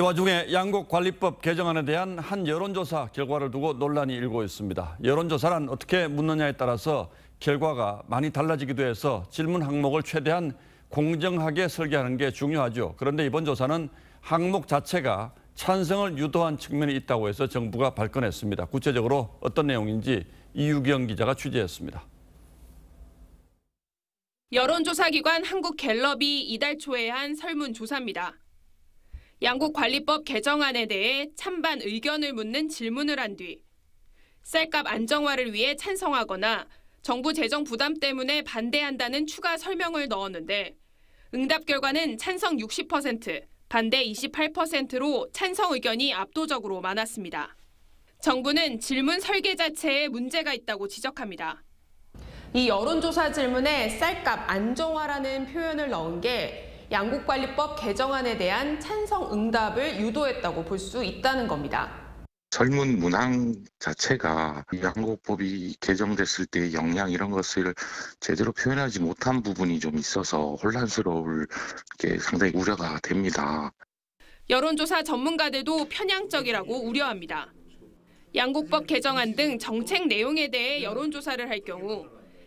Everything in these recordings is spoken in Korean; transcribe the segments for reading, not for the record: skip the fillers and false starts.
이 와중에 양곡관리법 개정안에 대한 한 여론조사 결과를 두고 논란이 일고 있습니다. 여론조사란 어떻게 묻느냐에 따라서 결과가 많이 달라지기도 해서 질문 항목을 최대한 공정하게 설계하는 게 중요하죠. 그런데 이번 조사는 항목 자체가 찬성을 유도한 측면이 있다고 해서 정부가 발끈했습니다. 구체적으로 어떤 내용인지 이유경 기자가 취재했습니다. 여론조사기관 한국갤럽이 이달 초에 한 설문조사입니다. 양곡관리법 개정안에 대해 찬반 의견을 묻는 질문을 한 뒤 쌀값 안정화를 위해 찬성하거나 정부 재정 부담 때문에 반대한다는 추가 설명을 넣었는데 응답 결과는 찬성 60%, 반대 28%로 찬성 의견이 압도적으로 많았습니다. 정부는 질문 설계 자체에 문제가 있다고 지적합니다. 이 여론조사 질문에 쌀값 안정화라는 표현을 넣은 게 양곡관리법 개정안에 대한 찬성 응답을 유도했다고 볼 수 있다는 겁니다. 설문 문항 자체가 양곡법이 개정됐을 때의 영향 이런 것을 제대로 표현하지 못한 부분이 좀 있어서 혼란스러울 게 상당히 우려가 됩니다. 여론조사 전문가들도 편향적이라고 우려합니다. 양곡법 개정안 등 정책 내용에 대해 여론조사를 할 경우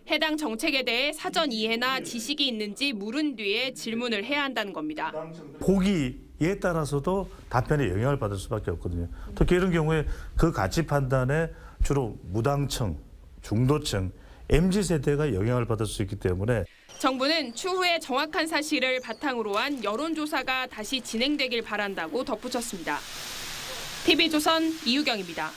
해당 정책에 대해 사전 이해나 지식이 있는지 물은 뒤에 질문을 해야 한다는 겁니다. 보기에 따라서도 답변에 영향을 받을 수밖에 없거든요. 특히 이런 경우에 그 가치 판단에 주로 무당층, 중도층, MZ세대가 영향을 받을 수 있기 때문에 정부는 추후에 정확한 사실을 바탕으로 한 여론조사가 다시 진행되길 바란다고 덧붙였습니다. TV조선 이유경입니다.